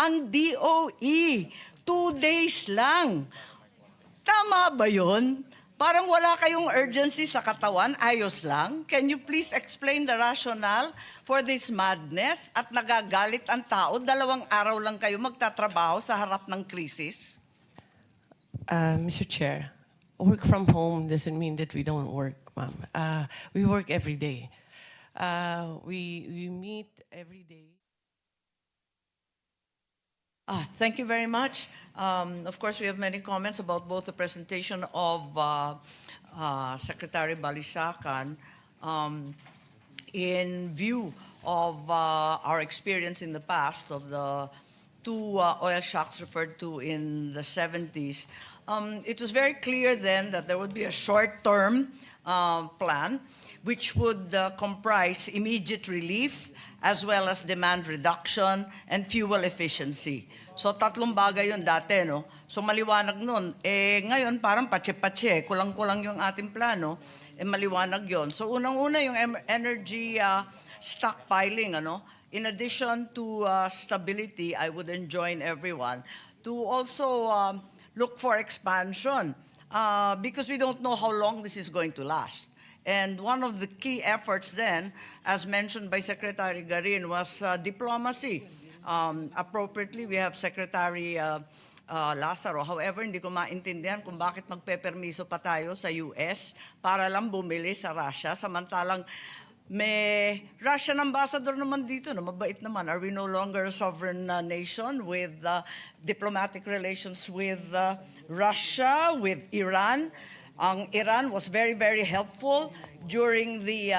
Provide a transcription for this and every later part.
ang DOE. 2 days lang. Tama ba yun? Parang wala kayong urgency sa katawan, ayos lang. Can you please explain the rationale for this madness? At nagagalit ang tao, 2 araw lang kayo magtatrabaho sa harap ng krisis? Mr. Chair, work from home doesn't mean that we don't work, ma'am. We work every day. We meet every day. Thank you very much. Of course, we have many comments about both the presentation of Secretary Balisacan in view of our experience in the past of the 2 oil shocks referred to in the 70s. It was very clear then that there would be a short-term plan which would comprise immediate relief as well as demand reduction and fuel efficiency. So 3 bagay yun dati, no? So maliwanag nun. Ngayon parang patse-patse, kulang-kulang yung ating plano, maliwanag yun. So unang-una yung energy stockpiling, ano? In addition to stability, I would enjoin everyone to also look for expansion because we don't know how long this is going to last. And one of the key efforts then, as mentioned by Secretary Garin, was diplomacy. Appropriately, we have Secretary Lazaro. However, hindi ko maintindihan kung bakit magpepermiso pa tayo sa US para lang bumili sa Russia, samantalang may Russian ambassador naman dito, no? Mabait naman. Are we no longer a sovereign nation with diplomatic relations with Russia, with Iran? Ang Iran was very, very helpful during the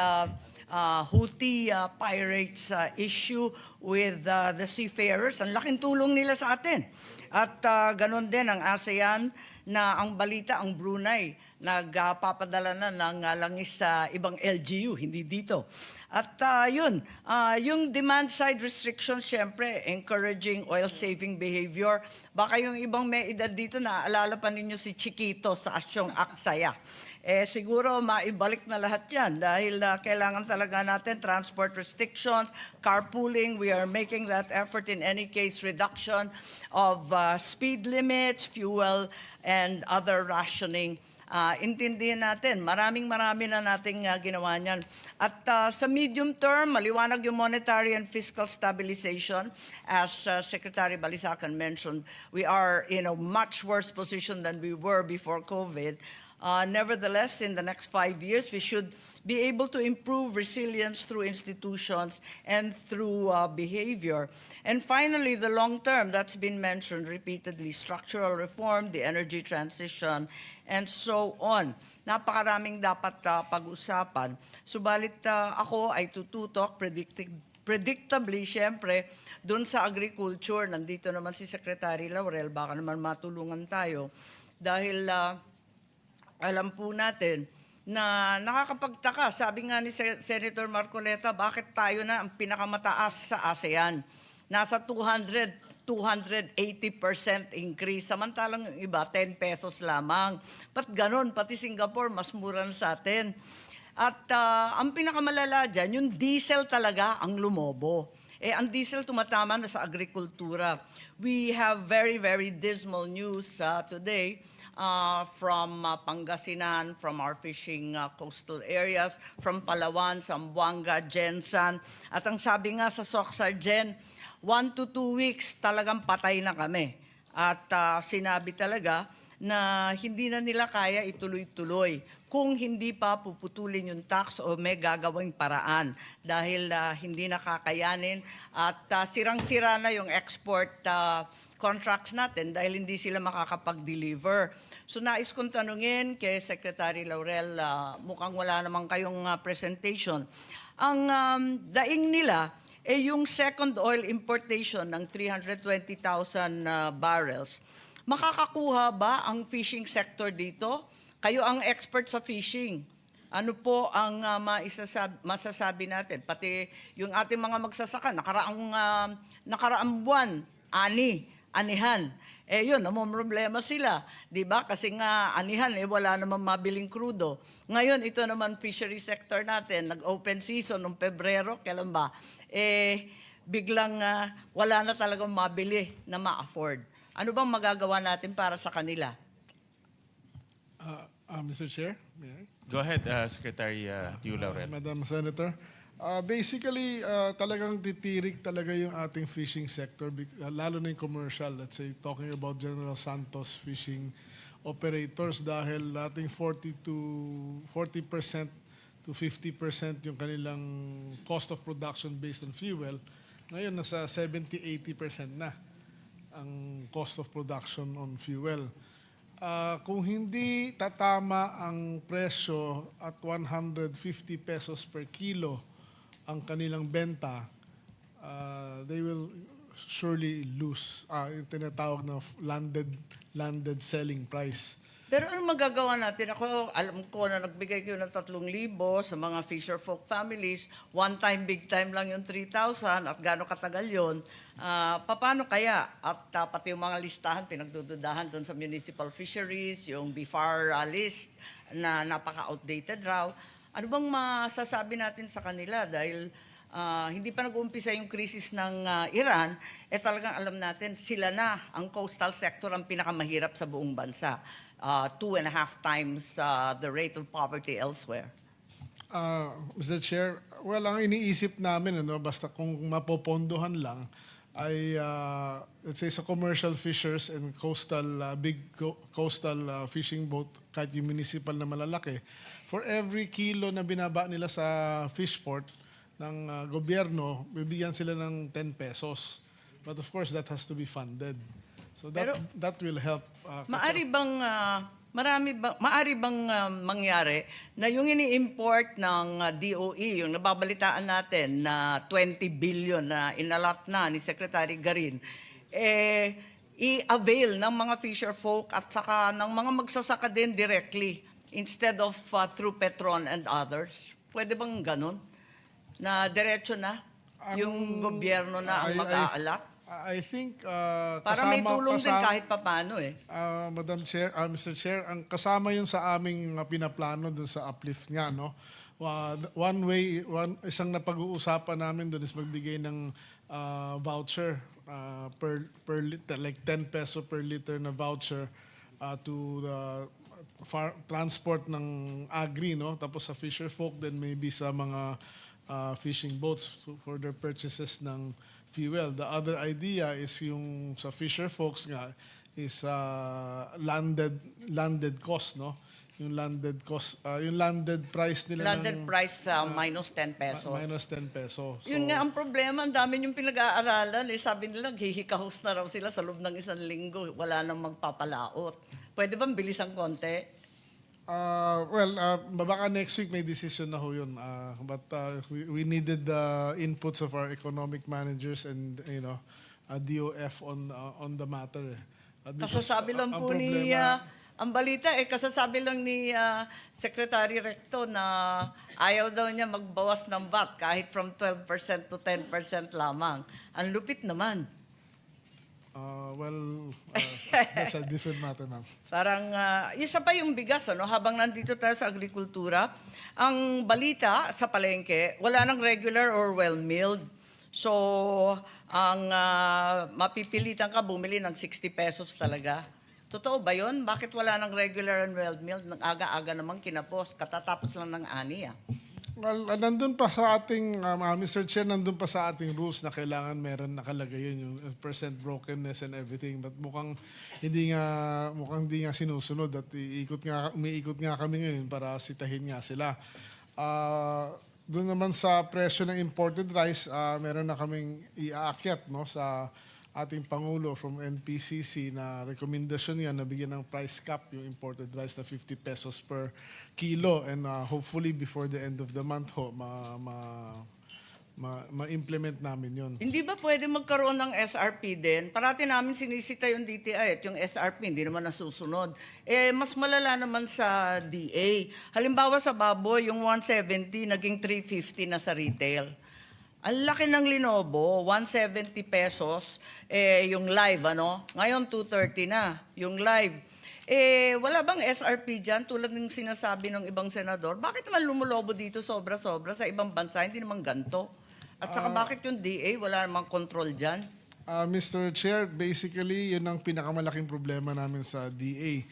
Houthi pirates issue with the seafarers. Ang laking tulong nila sa atin. At ganun din ang ASEAN na ang balita, ang Brunei, nagpapadala na ng langis sa ibang LGU, hindi dito. At yung demand-side restriction, syempre, encouraging oil-saving behavior. Baka yung ibang may edad dito, naaalala pa ninyo si Chiquito sa Asyong Aksaya. Siguro maibalik na lahat yan dahil kailangan talaga natin transport restrictions, carpooling. We are making that effort in any case, reduction of speed limits, fuel, and other rationing. Intindihin natin, marami na nating ginawa niyan. At sa medium term, maliwanag yung monetary and fiscal stabilization. As Secretary Balisacan mentioned, we are in a much worse position than we were before COVID. Nevertheless, in the next 5 years, we should be able to improve resilience through institutions and through behavior. And finally, the long term, that's been mentioned repeatedly, structural reform, the energy transition, and so on. Napakaraming dapat pag-usapan. Subalit ako ay tututok predictably, syempre, doon sa agriculture, nandito naman si Secretary Laurel, baka naman matulungan tayo. Dahil alam po natin na nakakapagtaka. Sabi nga ni Senator Marcoleta, bakit tayo na ang pinakamataas sa ASEAN? Nasa 280% increase. Samantalang yung iba, 10 pesos lamang. Ba't ganun? Pati Singapore, mas mura na sa atin. At ang pinakamalala dyan, yung diesel talaga ang lumobo. Ang diesel tumatama na sa agrikultura. We have very, very dismal news today from Pangasinan, from our fishing coastal areas, from Palawan, Zamboanga, Jensan. At ang sabi nga sa Soxargen, 1 to 2 weeks talagang patay na kami. At sinabi talaga na hindi na nila kaya ituloy-tuloy kung hindi pa puputulin yung tax o may gagawing paraan dahil hindi nakakayanin at sirang-sira na yung export contracts natin dahil hindi sila makakapag-deliver. So nais kong tanungin kay Secretary Laurel, mukhang wala naman kayong presentation. Ang daing nila yung second oil importation ng 320,000 barrels. Makakakuha ba ang fishing sector dito? Kayo ang expert sa fishing. Ano po ang masasabi natin? Pati yung ating mga magsasaka, nakaraang buwan, anihan. Yun, problema sila. Diba? Kasi nga, anihan, wala namang mabiling krudo. Ngayon, ito naman fishery sector natin, nag-open season noong Pebrero, kailan ba? biglang wala na talagang mabili na ma-afford. Ano bang magagawa natin para sa kanila? Mr. Chair, may I? Go ahead, Secretary Tiu Laurel. Madam Senator. Basically, talagang titirik talaga yung ating fishing sector, lalo na yung commercial. Let's say, talking about General Santos fishing operators dahil ating 40% to 50% yung kanilang cost of production based on fuel. Ngayon, nasa 70-80% na ang cost of production on fuel. Kung hindi tatama ang presyo at 150 pesos per kilo ang kanilang benta, they will surely lose yung tinatawag na landed selling price. Pero ano magagawa natin? Ako, alam ko na nagbigay kayo ng 3,000 sa mga fisher folk families. One time, big time lang yung 3,000 at gano'ng katagal yun. Paano kaya? At pati yung mga listahan, pinagdududahan doon sa municipal fisheries, yung BFAR list na napaka-outdated raw. Ano bang masasabi natin sa kanila? Dahil hindi pa nag-uumpisa yung krisis ng Iran, talagang alam natin, sila na, ang coastal sector, ang pinakamahirap sa buong bansa. 2.5 times the rate of poverty elsewhere. Mr. Chair, well, ang iniisip namin, basta kung mapopondohan lang, ay, let's say, sa commercial fishers and coastal, coastal fishing boat, kahit yung municipal na malalaki, for every kilo na binaba nila sa fishport ng gobyerno, bibigyan sila ng 10 pesos. But of course, that has to be funded. So that will help. Maari bang mangyari na yung ini-import ng DOE, yung nababalitaan natin na 20 billion na inalat na ni Secretary Garin, i-avail ng mga fisher folk at saka ng mga magsasaka din directly instead of through Petron and others? Pwede bang ganun? Na diretso na yung gobyerno na ang mag-aalat? I think Para may tulong din kahit papano Madam Chair, Mr. Chair, ang kasama yun sa aming pinaplano dun sa uplift nga, no? Isang napag-uusapan namin dun is magbigay ng voucher per liter, like 10 peso per liter na voucher to the transport ng agri, no? Tapos sa fisher folk, then maybe sa mga fishing boats for their purchases ng fuel. The other idea is yung sa fisher folks nga is landed cost, no? Yung landed cost, yung landed price nila Landed price minus 10 pesos. minus 10 pesos. Yun nga ang problema, ang dami yung pinag-aaralan. Sabi nila, hihikahos na raw sila sa loob ng 1 linggo. Wala nang magpapalaot. Pwede bang bilisan konti? Baka next week may decision na ho yun. But we needed the inputs of our economic managers and DOF on the matter. Kasasabi lang po ni, ang balita kasasabi lang ni Secretary Recto na ayaw daw niya magbawas ng VAT kahit from 12% to 10% lamang. Ang lupit naman. That's a different matter, ma'am. Parang, isa pa yung bigas, habang nandito tayo sa agrikultura, ang balita sa palengke, wala nang regular or well-milled. So, ang mapipilitan ka bumili ng 60 pesos talaga. Totoo ba yun? Bakit wala nang regular and well-milled? Nag-aga-aga naman kinapos, katatapos lang ng ani. Well, nandun pa sa ating, Mr. Chair, nandun pa sa ating rules na kailangan meron nakalagay yun, yung percent brokenness and everything. But mukhang hindi nga sinusunod at umiikot nga kami ngayon para sitahin nga sila. Doon naman sa presyo ng imported rice, meron na kaming iaakyat, no, sa ating Pangulo from NPCC na rekomendasyon niya na bigyan ng price cap yung imported rice na 50 pesos per kilo, and hopefully before the end of the month ma-implement namin yun. Hindi ba pwede magkaroon ng SRP din? Parati namin sinisita yung DTI at yung SRP, hindi naman nasusunod. Mas malala naman sa DA. Halimbawa sa baboy, yung 170 naging 350 na sa retail. Ang laki ng Linobo, 170 pesos, yung live, Ngayon, 230 na, yung live. Wala bang SRP dyan, tulad ng sinasabi ng ibang senador? Bakit naman lumulobo dito sobra-sobra sa ibang bansa, hindi naman ganito? At saka bakit yung DA, wala namang control dyan? Mr. Chair, basically, yun ang pinakamalaking problema namin sa DA.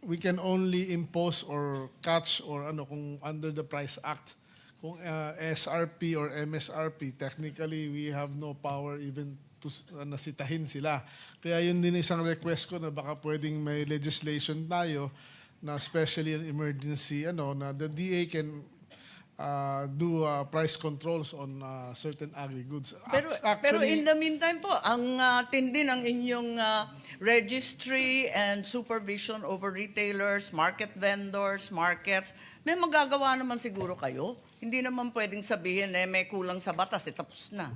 We can only impose or catch or ano kung under the Price Act. Kung SRP or MSRP, technically, we have no power even to nasitahin sila. Kaya yun din isang request ko na baka pwedeng may legislation tayo na especially in emergency, na the DA can do price controls on certain agri-goods. Pero in the meantime po, ang tindi ng inyong registry and supervision over retailers, market vendors, markets, may magagawa naman siguro kayo. Hindi naman pwedeng sabihin may kulang sa batas, tapos na.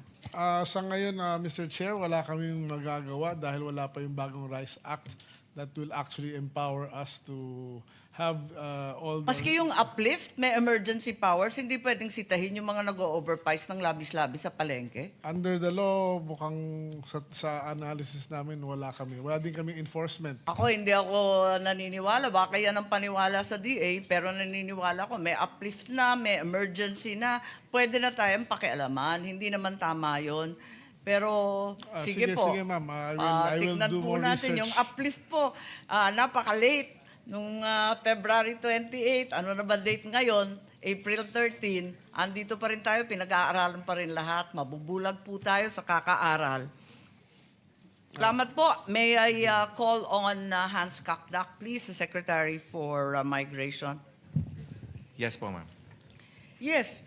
Sa ngayon, Mr. Chair, wala kaming magagawa dahil wala pa yung bagong Rice Act that will actually empower us to have all the... Maski yung uplift, may emergency powers, hindi pwedeng sitahin yung mga nag-overprice ng labis-labis sa palengke. Under the law, mukhang sa analysis namin, wala kami. Wala din kami enforcement. Ako, hindi ako naniniwala. Baka yan ang paniwala sa DA, pero naniniwala ko, may uplift na, may emergency na, pwede na tayong pakialaman. Hindi naman tama yon. Pero sige po. Sige, ma'am. I will tignan do po more natin research. yung uplift po. Napaka-late. Nung February 28, ano na ba date ngayon? April 13, andito pa rin tayo, pinag-aaralan pa rin lahat. Mabubulag po tayo sa kakaaral. Salamat po. May I call on Hans Kakdak, please, the Secretary for Migration. Yes po, ma'am. Yes.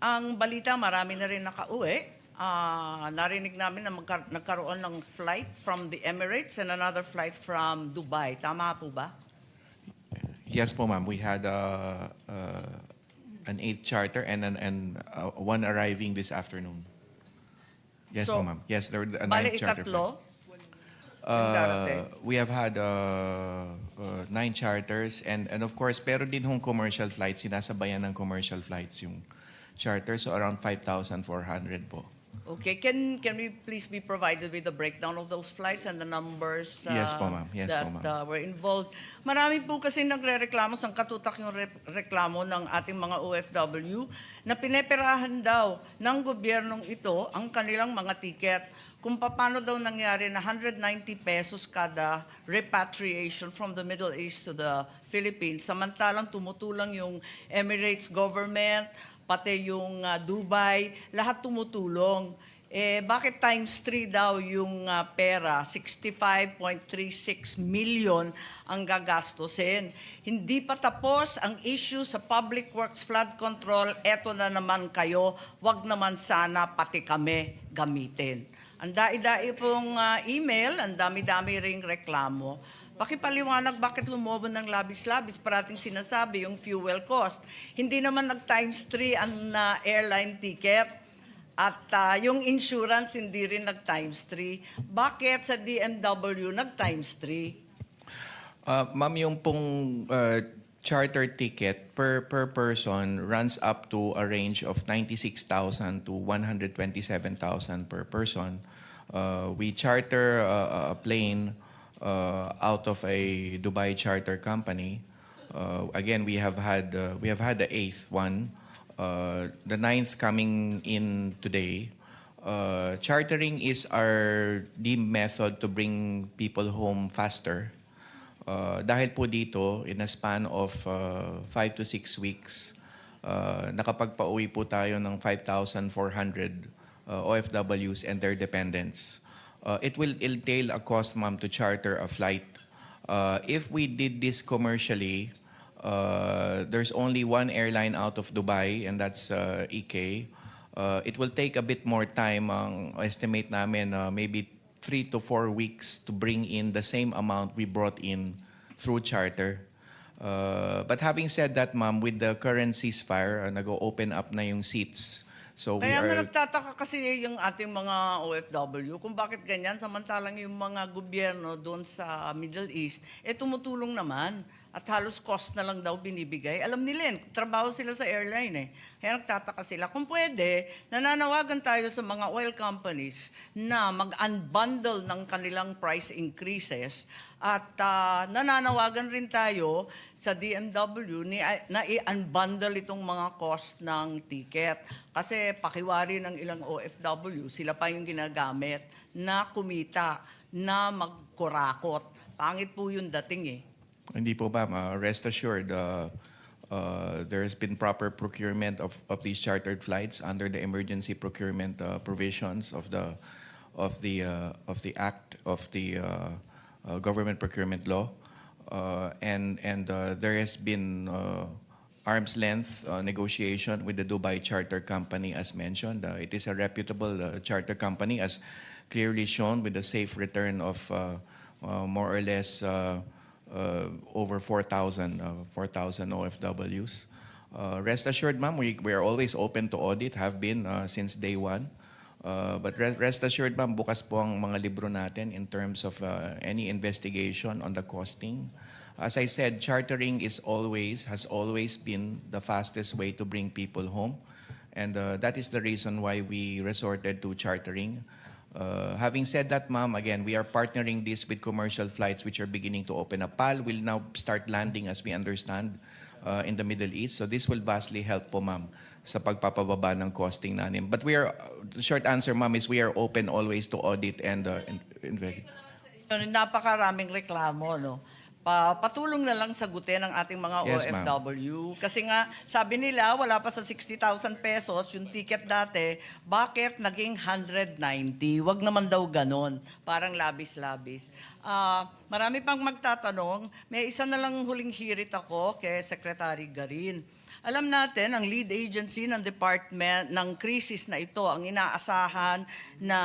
Ang balita, marami na rin nakauwi. Narinig namin na nagkaroon ng flight from the Emirates and another flight from Dubai. Tama po ba? Yes po, ma'am. We had an 8 charter and one arriving this afternoon. Yes So, po, ma'am. Yes, there were a 9 Bali, charter ikatlo. flight. darating. We have had 9 charters and of course, pero din hong commercial flights, sinasabayan ng commercial flights yung charter, so around 5,400 po. Okay, can we please be provided with the breakdown of those flights and the numbers Yes po, ma'am. Yes that po, ma'am. were involved? Marami po kasi nagre-reklamo, sang katutak yung reklamo ng ating mga OFW na pineperahan daw ng gobyernong ito ang kanilang mga tiket kung paano daw nangyari na 190 pesos kada repatriation from the Middle East to the Philippines. Samantalang tumutulong yung Emirates government, pati yung Dubai, lahat tumutulong. Bakit times 3 daw yung pera? 65.36 million ang gagastusin. Hindi pa tapos ang issue sa Public Works Flood Control. Eto na naman kayo, wag naman sana pati kami gamitin. Ang dai-dai pong email, ang dami-dami ring reklamo. Pakipaliwanag bakit lumobo ng labis-labis, parating sinasabi yung fuel cost. Hindi naman nag-times 3 ang airline ticket at yung insurance hindi rin nag-times 3. Bakit sa DMW nag-times 3? Ma'am, yung pong charter ticket per person runs up to a range of 96,000 to 127,000 per person. We charter a plane out of a Dubai charter company. Again, we have had the 8th one, the 9th coming in today. Chartering is our deemed method to bring people home faster. Dahil po dito, in a span of 5 to 6 weeks, nakapagpauwi po tayo ng 5,400 OFWs and their dependents. It will entail a cost, ma'am, to charter a flight. If we did this commercially, there's only one airline out of Dubai, and that's EK. It will take a bit more time. Ang estimate namin, maybe 3 to 4 weeks to bring in the same amount we brought in through charter. But having said that, ma'am, with the current ceasefire, nag-open up na yung seats. So we Kaya nga are... nagtataka kasi yung ating mga OFW kung bakit ganyan, samantalang yung mga gobyerno doon sa Middle East, tumutulong naman. at halos cost na lang daw binibigay. Alam nila yan, trabaho sila sa airline eh. Kaya nagtataka sila. Kung pwede, nananawagan tayo sa mga oil companies na mag-unbundle ng kanilang price increases at nananawagan rin tayo sa DMW na i-unbundle itong mga cost ng ticket. Kasi pakiwari ng ilang OFW, sila pa yung ginagamit na kumita, na magkurakot. Pangit po yung dating eh. Hindi po ma'am, rest assured, there has been proper procurement of these chartered flights under the emergency procurement provisions of the Act of the Government Procurement Law, and there has been arm's length negotiation with the Dubai Charter Company, as mentioned. It is a reputable charter company, as clearly shown with the safe return of more or less. Over 4,000 OFWs. Rest assured, ma'am, we are always open to audit, have been since day one. But rest assured, ma'am, bukas po ang mga libro natin in terms of any investigation on the costing. As I said, chartering has always been the fastest way to bring people home. And that is the reason why we resorted to chartering. Having said that, ma'am, again, we are partnering this with commercial flights which are beginning to open up. PAL will now start landing, as we understand, in the Middle East. So this will vastly help po, ma'am, sa pagpapababa ng costing natin. But the short answer, ma'am, is we are open always to audit and investigate. Napakaraming reklamo, no? Patulong na lang sagutin ng ating mga Yes, ma'am. OFW. Kasi nga, sabi nila, wala pa sa 60,000 pesos yung ticket dati, bakit naging 190? Wag naman daw ganon. Parang labis-labis. Marami pang magtatanong. May isa na lang huling hirit ako kay Secretary Garin. Alam natin, ang lead agency ng department ng krisis na ito, ang inaasahan na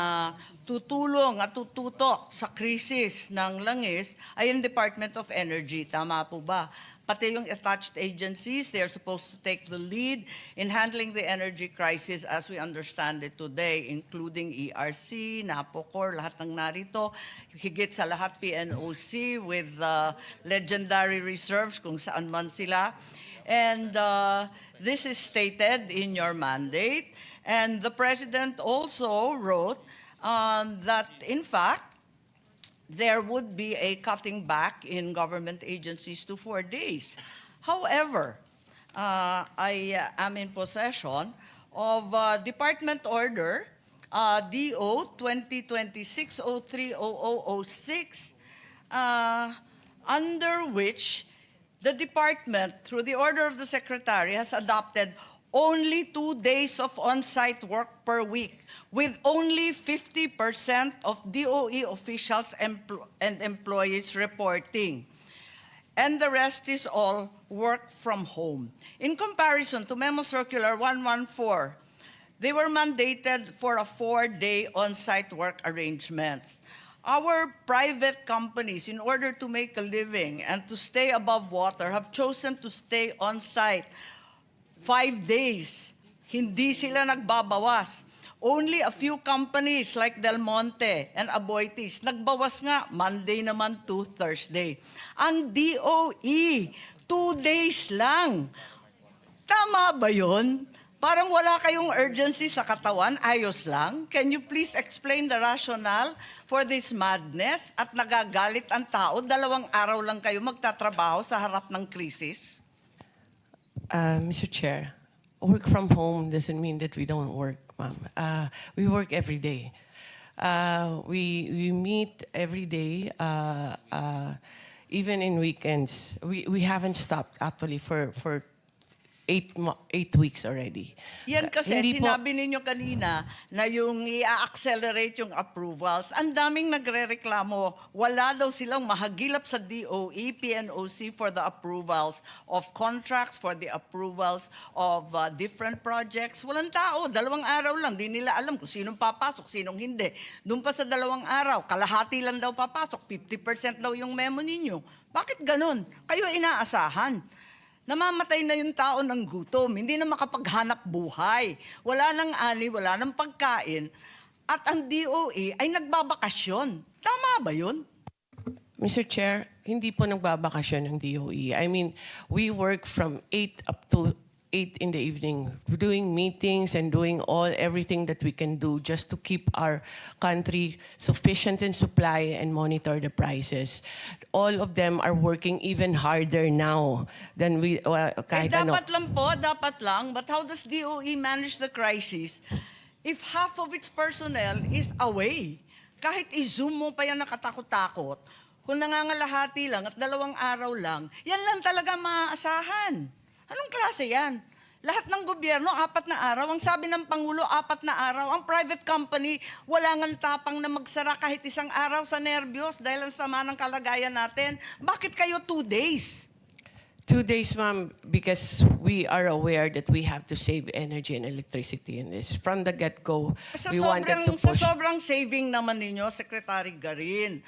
tutulong at tututok sa krisis ng langis ay ang Department of Energy. Tama po ba? Pati yung attached agencies, they're supposed to take the lead in handling the energy crisis as we understand it today, including ERC, NAPOCOR, lahat ng narito, higit sa lahat PNOC with legendary reserves kung saan man sila. And this is stated in your mandate. And the President also wrote that, in fact, there would be a cutting back in government agencies to 4 days. However, I am in possession of Department Order DO 2026-03-0006, under which the department, through the order of the Secretary, has adopted only 2 days of on-site work per week, with only 50% of DOE officials and employees reporting. And the rest is all work from home. In comparison to Memo Circular 114, they were mandated for a 4-day on-site work arrangements. Our private companies, in order to make a living and to stay above water, have chosen to stay on site 5 days. Hindi sila nagbabawas. Only a few companies like Del Monte and Aboitiz, nagbawas nga Monday naman to Thursday. Ang DOE, 2 days lang. Tama ba yun? Parang wala kayong urgency sa katawan, ayos lang. Can you please explain the rationale for this madness? At nagagalit ang tao, 2 araw lang kayo magtatrabaho sa harap ng krisis? Mr. Chair, work from home doesn't mean that we don't work, ma'am. We work every day. We meet every day, even in weekends. We haven't stopped actually for 8 weeks already. Yan kasi, Hindi po- sinabi ninyo kanina na yung i-accelerate yung approvals. Ang daming nagre-reklamo. Wala daw silang mahagilap sa DOE, PNOC for the approvals of contracts, for the approvals of different projects. Walang tao. 2 araw lang. Di nila alam kung sinong papasok, sinong hindi. Doon pa sa 2 araw, kalahati lang daw papasok. 50% daw yung memo ninyo. Bakit ganun? Kayo inaasahan. Namamatay na yung tao ng gutom, hindi na makapaghanap buhay. Wala nang ani, wala nang pagkain. At ang DOE ay nagbabakasyon. Tama ba yun? Mr. Chair, hindi po nagbabakasyon ng DOE. I mean, we work from 8 up to 8 in the evening, doing meetings and doing everything that we can do just to keep our country sufficient in supply and monitor the prices. All of them are working even harder now than we kahit ano. Dapat lang po, dapat lang. But how does DOE manage the crisis if half of its personnel is away? Kahit i-zoom mo pa yan nakatakot-takot, kung nangangalahati lang at 2 araw lang, yan lang talaga maaasahan. Anong klase yan? Lahat ng gobyerno, 4 na araw. Ang sabi ng Pangulo, 4 na araw. Ang private company, wala ngang tapang na magsara kahit 1 araw sa nervyos dahil ang sama ng kalagayan natin. Bakit kayo 2 days? 2 days, ma'am, because we are aware that we have to save energy and electricity in this. From the get-go, we wanted to Sa push. sobrang saving naman ninyo, Secretary Garin,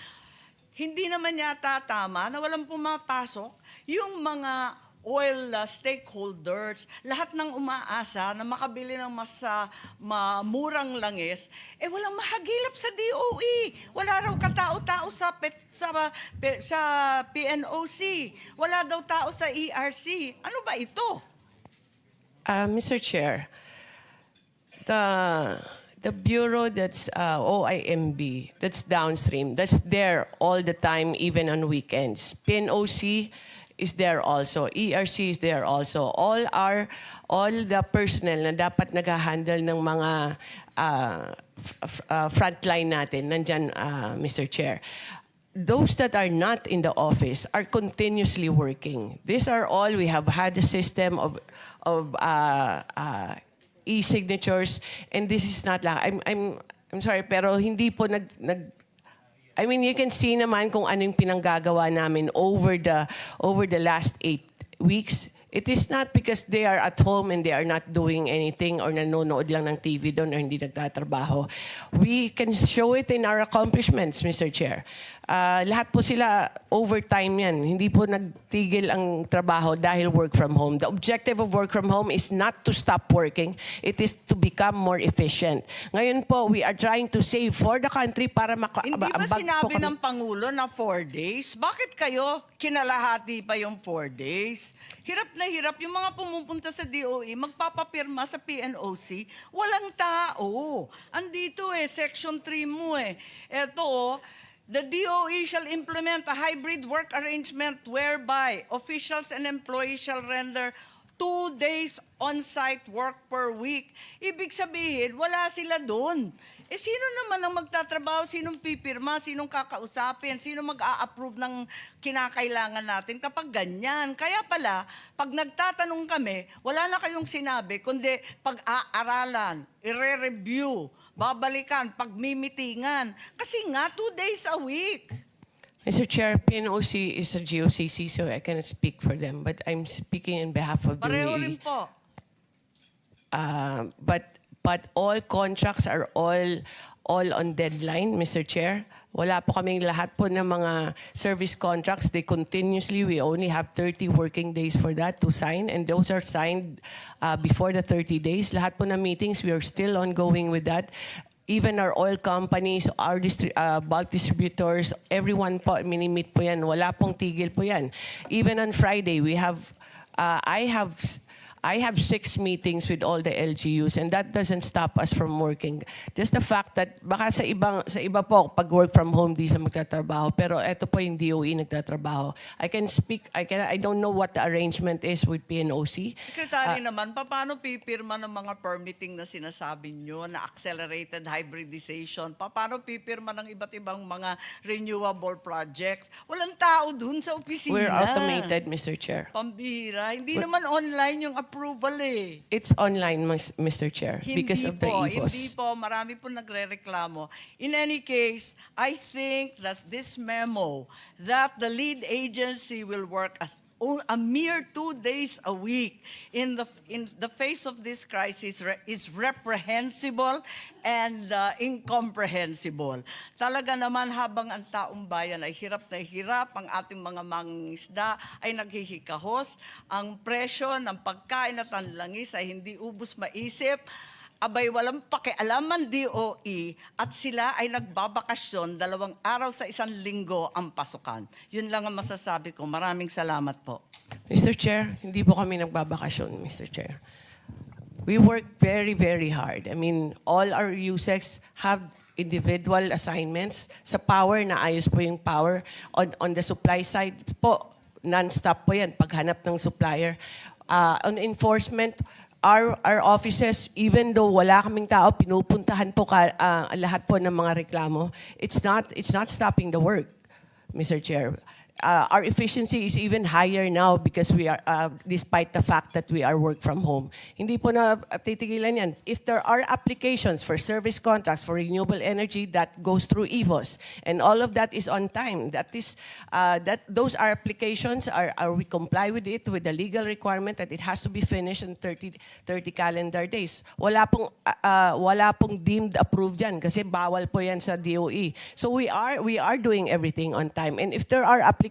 hindi naman yata tama na walang pumapasok yung mga oil stakeholders, lahat ng umaasa na makabili ng mas murang langis, walang mahagilap sa DOE. Wala raw katao-tao sa PNOC. Wala daw tao sa ERC. Ano ba ito? Mr. Chair, the bureau that's OIMB, that's downstream, that's there all the time, even on weekends. PNOC is there also. ERC is there also. All the personnel na dapat nag-handle ng mga frontline natin, nandyan, Mr. Chair. Those that are not in the office are continuously working. These are all, we have had a system of e-signatures, and this is not lang. I'm sorry, pero hindi po I mean, you can see naman kung anong pinanggagawa namin over the last 8 weeks. It is not because they are at home and they are not doing anything or nanonood lang ng TV doon or hindi nagtatrabaho. We can show it in our accomplishments, Mr. Chair. Lahat po sila overtime yan. Hindi po nagtigil ang trabaho dahil work from home. The objective of work from home is not to stop working. It is to become more efficient. Ngayon po, we are trying to save for the country para Hindi ba ambag po sinabi kami. ng Pangulo na 4 days? Bakit kayo kinalahati pa yung 4 days? Hirap na hirap. Yung mga pumupunta sa DOE, magpapapirma sa PNOC, walang tao. Andito Section 3 mo Eto the DOE shall implement a hybrid work arrangement whereby officials and employees shall render 2 days on-site work per week. Ibig sabihin, wala sila doon. Sino naman ang magtatrabaho? Sinong pipirma? Sinong kakausapin? Sino mag-a-approve ng kinakailangan natin kapag ganyan? Kaya pala, pag nagtatanong kami, wala na kayong sinabi, kundi pag-aaralan, ire-review, babalikan, pagmimitingan. Kasi nga, 2 days a week. Mr. Chair, PNOC is a GOCC, so I cannot speak for them. But I'm speaking in behalf of the Pareho rin po. But all contracts are all on deadline, Mr. Chair. Wala po kaming lahat po ng mga service contracts. They continuously, we only have 30 working days for that to sign, and those are signed before the 30 days. Lahat po ng meetings, we are still ongoing with that. Even our oil companies, our bulk distributors, everyone po, minimit po yan. Wala pong tigil po yan. Even on Friday, we have, I have 6 meetings with all the LGUs, and that doesn't stop us from working. Just the fact that baka sa iba po pag work from home di sa magtatrabaho, pero eto po yung DOE nagtatrabaho. I don't know what the arrangement is with PNOC. Secretary naman, paano pipirma ng mga permitting na sinasabi nyo na accelerated hybridization? Paano pipirma ng iba't ibang mga renewable projects? Walang tao dun sa opisina. We're automated, Mr. Chair. Pambihira. Hindi naman online yung approval It's online, Mr. Chair, because of the EVOS. Hindi po. Marami po nagre-reklamo. In any case, I think that this memo that the lead agency will work as a mere 2 days a week in the face of this crisis is reprehensible and incomprehensible. Talaga naman habang ang taong bayan ay hirap na hirap, ang ating mga mangingisda ay naghihikahos, ang presyo ng pagkain at ang langis ay hindi ubos maisip, abay walang pakialaman DOE at sila ay nagbabakasyon 2 araw sa 1 linggo ang pasukan. Yun lang ang masasabi ko. Maraming salamat po. Mr. Chair, hindi po kami nagbabakasyon, Mr. Chair. We work very, very hard. I mean, all our USECs have individual assignments. Sa power, naayos po yung power. On the supply side po, non-stop po yan, paghanap ng supplier. On enforcement, our offices, even though wala kaming tao, pinupuntahan po lahat po ng mga reklamo. It's not stopping the work, Mr. Chair. Our efficiency is even higher now because we are, despite the fact that we are work from home. Hindi po na titigilan yan. If there are applications for service contracts for renewable energy, that goes through EVOS. And all of that is on time. Those are applications, we comply with it, with the legal requirement that it has to be finished in 30 calendar days. Wala pong deemed approved yan kasi bawal po yan sa DOE. So we are doing everything on time. And if there are applications,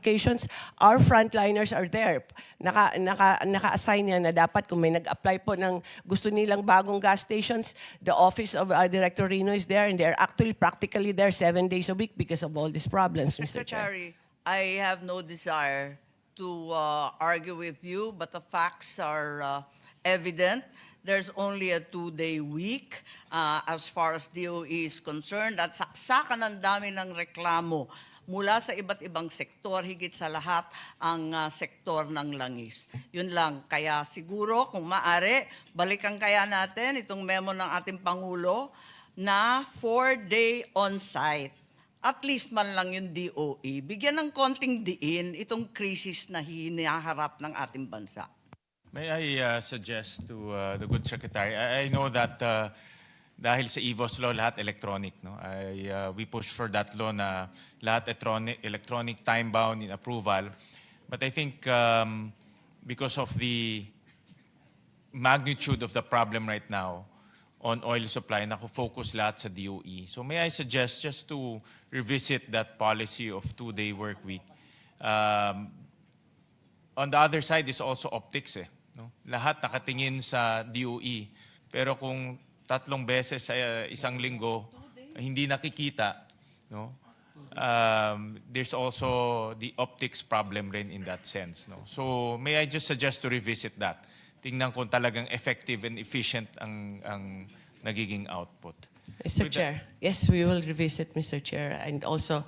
our frontliners are there. Naka-assign yan na dapat kung may nag-apply po ng gusto nilang bagong gas stations, the office of Director Rino is there and they're actually practically there 7 days a week because of all these problems, Mr. Chair. Secretary, I have no desire to argue with you, but the facts are evident. There's only a 2-day week as far as DOE is concerned at saksakan ang dami ng reklamo mula sa iba't ibang sektor, higit sa lahat ang sektor ng langis. Yun lang. Kaya siguro, kung maaari, balikan kaya natin itong memo ng ating Pangulo na 4-day on-site. At least man lang yung DOE. Bigyan ng konting diin itong krisis na hinaharap ng ating bansa. May I suggest to the good secretary? I know that dahil sa EVOS law, lahat electronic. No? We push for that law na lahat electronic time-bound in approval. But I think because of the magnitude of the problem right now on oil supply, nakufocus lahat sa DOE. So may I suggest just to revisit that policy of 2-day work week. On the other side is also optics. No? Lahat nakatingin sa DOE. Pero kung 3 beses sa 1 linggo, hindi nakikita, no? There's also the optics problem rin in that sense. No? So may I just suggest to revisit that? Tingnan kung talagang effective and efficient ang nagiging output. Mr. Chair, yes, we will revisit, Mr. Chair. And also,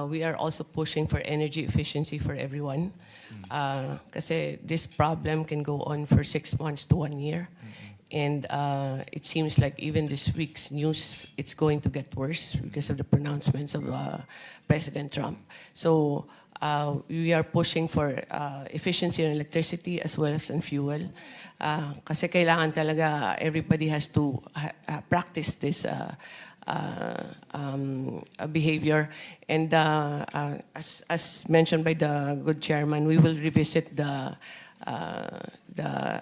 we are also pushing for energy efficiency for everyone. Kasi this problem can go on for 6 months to 1 year. And it seems like even this week's news, it's going to get worse because of the pronouncements of President Trump. So we are pushing for efficiency in electricity as well as in fuel. Kasi kailangan talaga everybody has to practice this behavior. And as mentioned by the good chairman, we will revisit the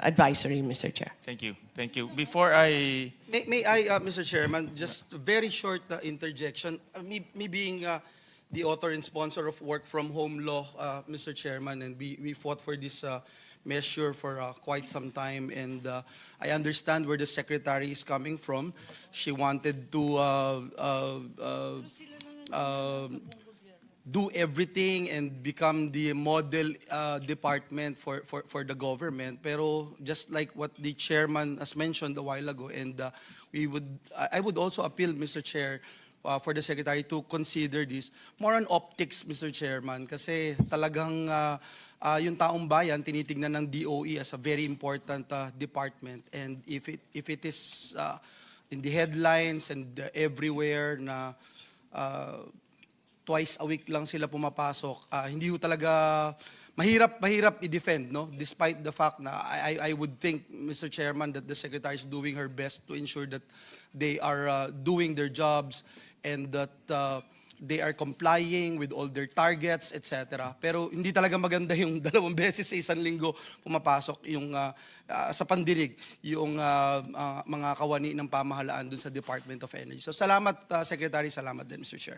advisory, Mr. Chair. Thank you. Thank you. Before I... May I, Mr. Chairman, just a very short interjection. Me being the author and sponsor of work from home law, Mr. Chairman, and we fought for this measure for quite some time, and I understand where the secretary is coming from. She wanted to do everything and become the model department for the government. Pero just like what the chairman has mentioned a while ago, and I would also appeal, Mr. Chair, for the secretary to consider this more on optics, Mr. Chairman, kasi talagang yung taong bayan tinitingnan ng DOE as a very important department, and if it is in the headlines and everywhere na twice a week lang sila pumapasok, hindi ho talaga mahirap i-defend, no? Despite the fact na I would think, Mr. Chairman, that the secretary is doing her best to ensure that they are doing their jobs and that they are complying with all their targets, etc. Pero hindi talaga maganda yung 2 beses sa 1 linggo pumapasok yung sa pandinig yung mga kawani ng pamahalaan dun sa Department of Energy. So salamat, Secretary. Salamat din, Mr. Chair.